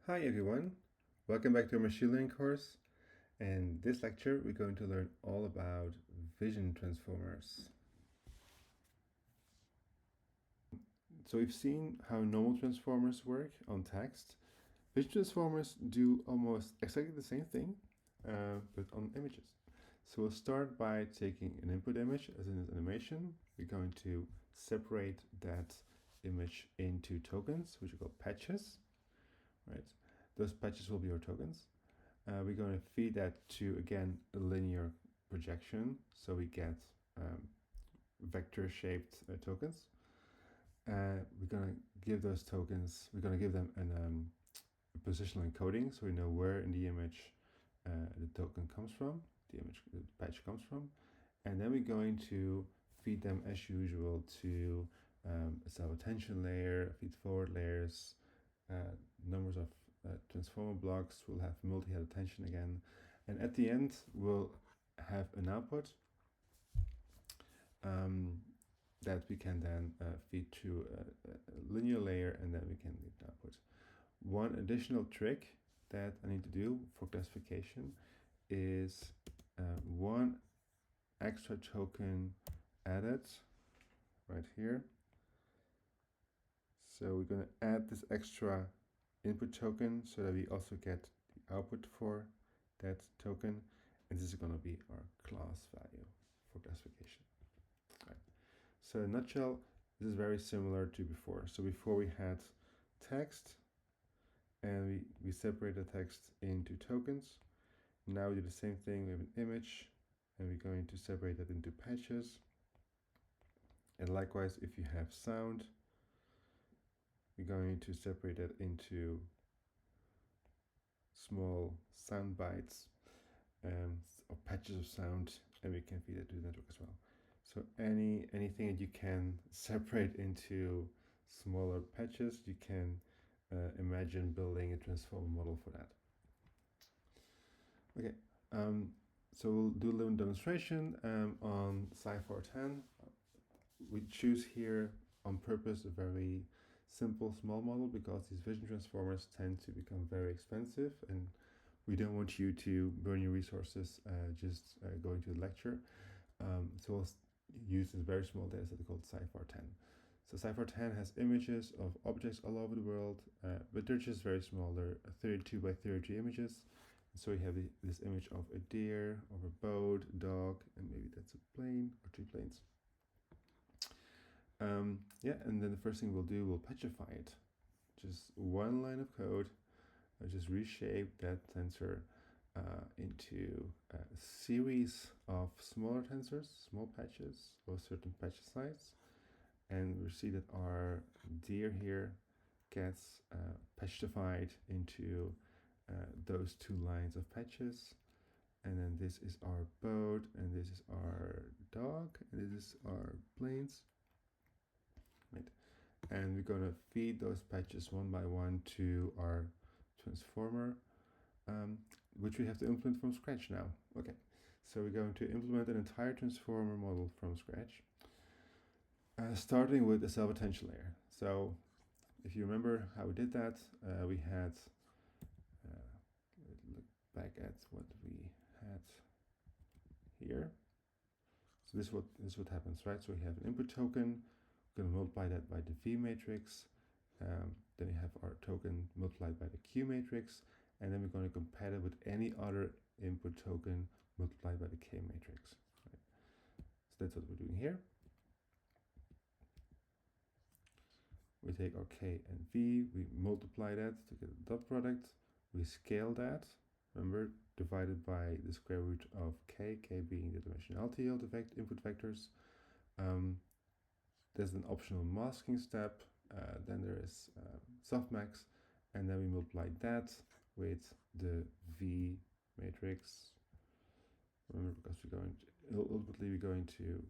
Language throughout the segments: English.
Hi everyone, welcome back to our machine learning course. In this lecture, we're going to learn all about vision transformers. So we've seen how normal transformers work on text. Vision transformers do almost exactly the same thing, but on images. So we'll start by taking an input image as in an animation. We're going to separate that image into tokens, which are called patches, right? Those patches will be our tokens. We're going to feed that to, again, a linear projection, so we get um, vector-shaped tokens. We're going to give those tokens, we're going to give them a positional encoding, so we know where in the image the token comes from, the patch comes from. And then we're going to feed them as usual to a self-attention layer, feed forward layers, numbers of transformer blocks. We'll have multi-head attention again. And at the end, we'll have an output that we can then feed to a linear layer, and then we can get an output. One additional trick that I need to do for classification is one extra token added right here. So we're going to add this extra input token so that we also get the output for that token. And this is going to be our class value for classification. Right. So in a nutshell, this is very similar to before. So before we had text and we separate the text into tokens. Now we do the same thing with an image and we're going to separate that into patches. And likewise, if you have sound, we're going to separate it into small sound bites or patches of sound, and we can feed it to the network as well. So anything that you can separate into smaller patches, you can imagine building a transformer model for that. Okay, so we'll do a little demonstration on Sci410. We choose here on purpose a very simple small model because these vision transformers tend to become very expensive and we don't want you to burn your resources just going to the lecture. So we'll use this very small data set called Sci410. So Sci410 has images of objects all over the world, but they're just very small. They're 32 by 32 images. So we have this image of a deer, of a boat, a dog, and maybe that's a plane or two planes. Yeah, and then the first thing we'll do, we'll patchify it. Just one line of code. I'll just reshape that tensor into a series of smaller tensors, small patches of certain patch size. And we see that our deer here gets patchified into those two lines of patches. And then this is our boat, and this is our dog, and this is our planes. Right. And we're going to feed those patches one by one to our transformer, which we have to implement from scratch now. Okay, so we're going to implement an entire transformer model from scratch, starting with a self-attention layer. So if you remember how we did that, we had, look back at what we had here. So this is what happens, right? So we have an input token, we're going to multiply that by the V matrix, then we have our token multiplied by the Q matrix, and then we're going to compare it with any other input token multiplied by the K matrix. Right? So that's what we're doing here. We take our K and V, we multiply that to get a dot product, we scale that, remember, divided by the square root of K, K being the dimensionality of the input vectors. There's an optional masking step, then there is softmax, and then we multiply that with the V matrix. Remember, because ultimately we're going to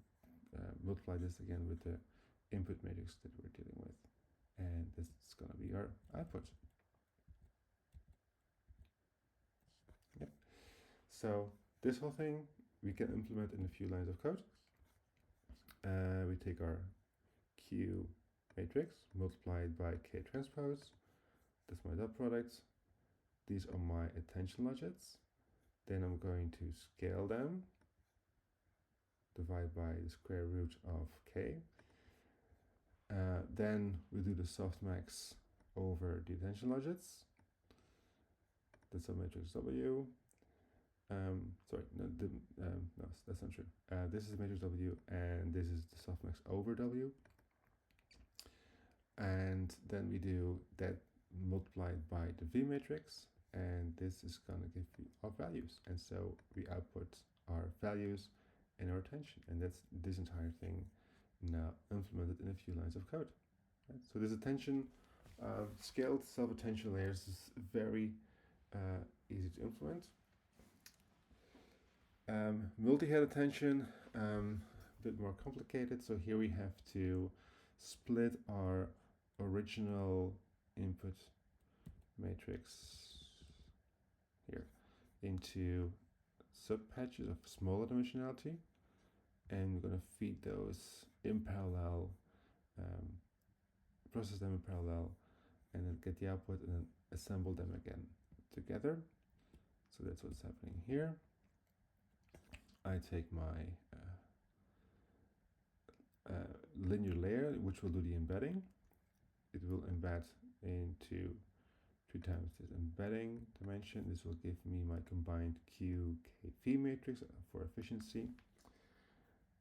multiply this again with the input matrix that we're dealing with. And this is going to be our output. Yep. So this whole thing we can implement in a few lines of code. We take our Q matrix multiplied by K transpose. That's my dot product. these are my attention logits. Then I'm going to scale them, divide by the square root of k. Then we do the softmax over the attention logits. That's a matrix W. Sorry, no, no, that's not true. This is the matrix W, and this is the softmax over W. And then we do that multiplied by the V matrix, and this is going to give you our values. And so we output our values and our attention, and that's this entire thing now implemented in a few lines of code. Right? So this attention scaled self-attention layers is very easy to implement. Multi-head attention, a bit more complicated. So here we have to split our original input matrix here into subpatches of smaller dimensionality, and we're going to feed those in parallel, process them in parallel, and then get the output and then assemble them again together. So that's what's happening here. I take my linear layer, which will do the embedding. It will embed into 2 times this embedding dimension. This will give me my combined QKV matrix for efficiency.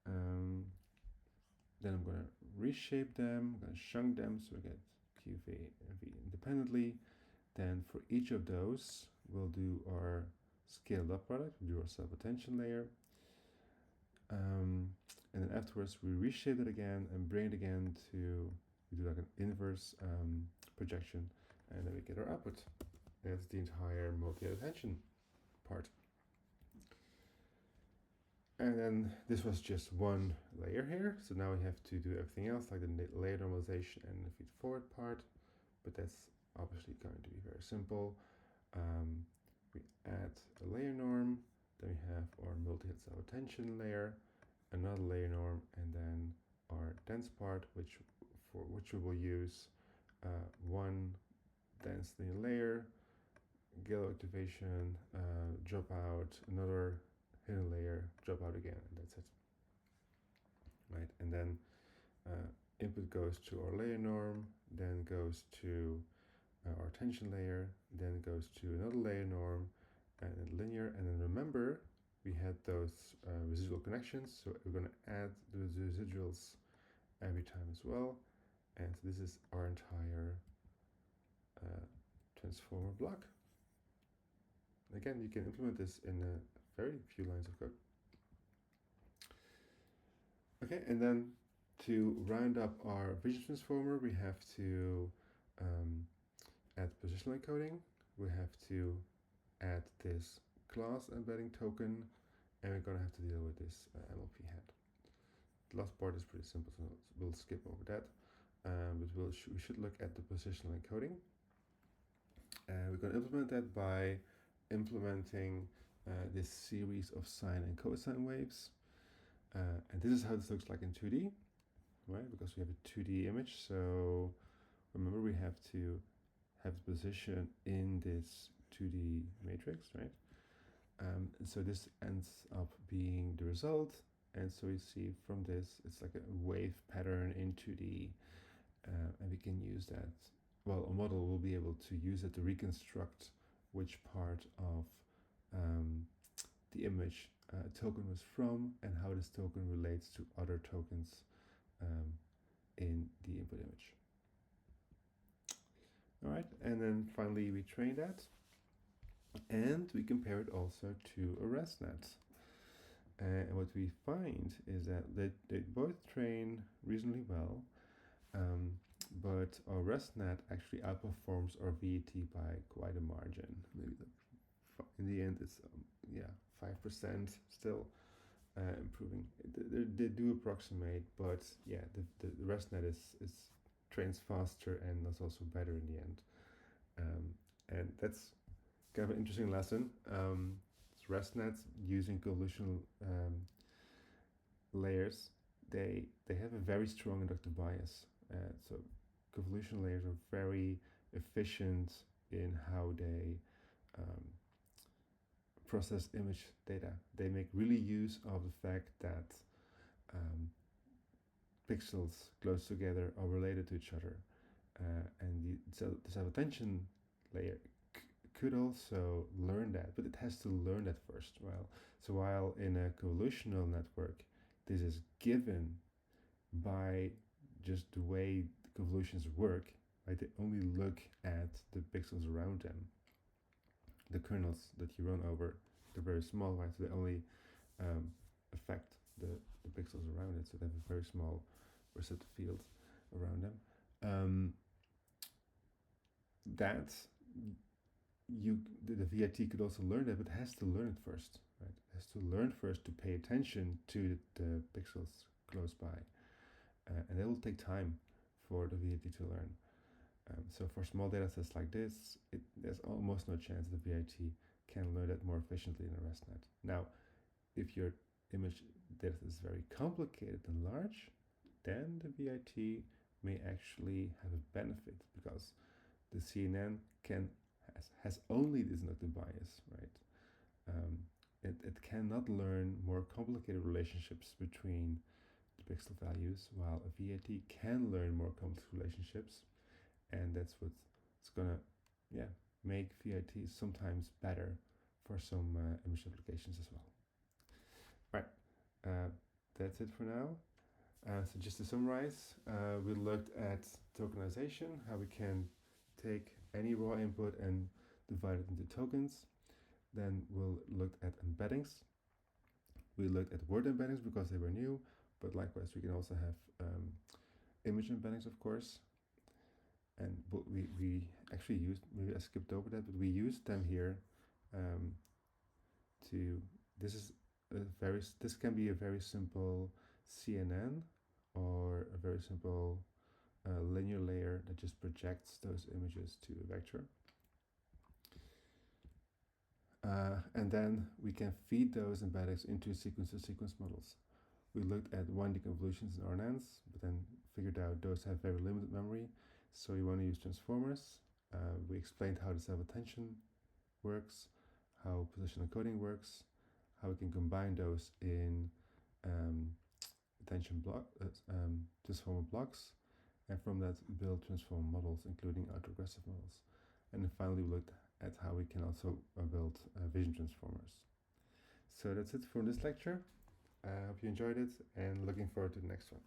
Then I'm going to reshape them, I'm going to chunk them so I get QV and V independently. Then for each of those, we'll do our scaled up product, we'll do our self-attention layer. And then afterwards, we reshape it again and bring it again to, we do like an inverse projection, and then we get our output. That's the entire multi-attention part. And then this was just one layer here. So now we have to do everything else, like the layer normalization and the feed forward part. But that's obviously going to be very simple. We add a layer norm, then we have our multi-head self-attention layer, another layer norm, and then our dense part, for which we will use one dense linear layer, Gale activation, drop out, another hidden layer, drop out again, and that's it. Right, and then input goes to our layer norm, then goes to our attention layer, then goes to another layer norm, and linear. And then remember, we had those residual connections, so we're going to add those residuals every time as well. And so this is our entire transformer block. Again, you can implement this in a very few lines of code. Okay, and then to round up our vision transformer, we have to add positional encoding. We have to add this class embedding token, and we're going to have to deal with this MLP head. The last part is pretty simple, so we'll skip over that. But we should look at the positional encoding. We're going to implement that by implementing this series of sine and cosine waves. And this is how this looks like in 2D, right? Because we have a 2D image. So remember, we have to have the position in this 2D matrix, right? And so this ends up being the result. And so you see from this, it's like a wave pattern in 2D. And we can use that. Well, a model will be able to use it to reconstruct which part of the image token was from and how this token relates to other tokens in the input image. All right, and then finally we train that, and we compare it also to a ResNet. And what we find is that they both train reasonably well, but our ResNet actually outperforms our VET by quite a margin. Maybe in the end, it's 5% still improving. They do approximate, but yeah, the ResNet is trains faster and is also better in the end. And that's kind of an interesting lesson. ResNets using convolutional layers, they have a very strong inductive bias. So convolutional layers are very efficient in how they um, process image data. They make really use of the fact that um, pixels close together are related to each other, and the self-attention layer could also learn that, but it has to learn that first. While in a convolutional network, this is given by just the way the convolutions work, right? They only look at the pixels around them. The kernels that you run over, they're very small, right? So they only affect the pixels around it, so they have a very small receptive field around them. That the VIT could also learn that, but it has to learn it first, right? It has to learn first to pay attention to the pixels close by, and that will take time for the VIT to learn. So for small data sets like this, there's almost no chance the VIT can learn that more efficiently than ResNet. Now, if your image data is very complicated and large, then the VIT may actually have a benefit because the CNN has only this inductive bias, right? It cannot learn more complicated relationships between the pixel values, while a VIT can learn more complex relationships, and that's what's gonna, make VITs sometimes better for some image applications as well. Right, that's it for now. So just to summarize, we looked at tokenization, how we can take any raw input and divide it into tokens. Then we'll look at embeddings. We looked at word embeddings because they were new, but likewise we can also have image embeddings, of course. And we actually used, maybe I skipped over that, but we used them here this can be a very simple CNN or a very simple linear layer that just projects those images to a vector. And then we can feed those embeddings into sequence-to-sequence models. We looked at 1D convolutions and RNNs, but then figured out those have very limited memory, so you want to use transformers. We explained how the self-attention works, how position encoding works, how we can combine those in transformer blocks, and from that build transform models, including autoregressive models. And then finally we looked at how we can also build vision transformers. So that's it for this lecture. I hope you enjoyed it and looking forward to the next one.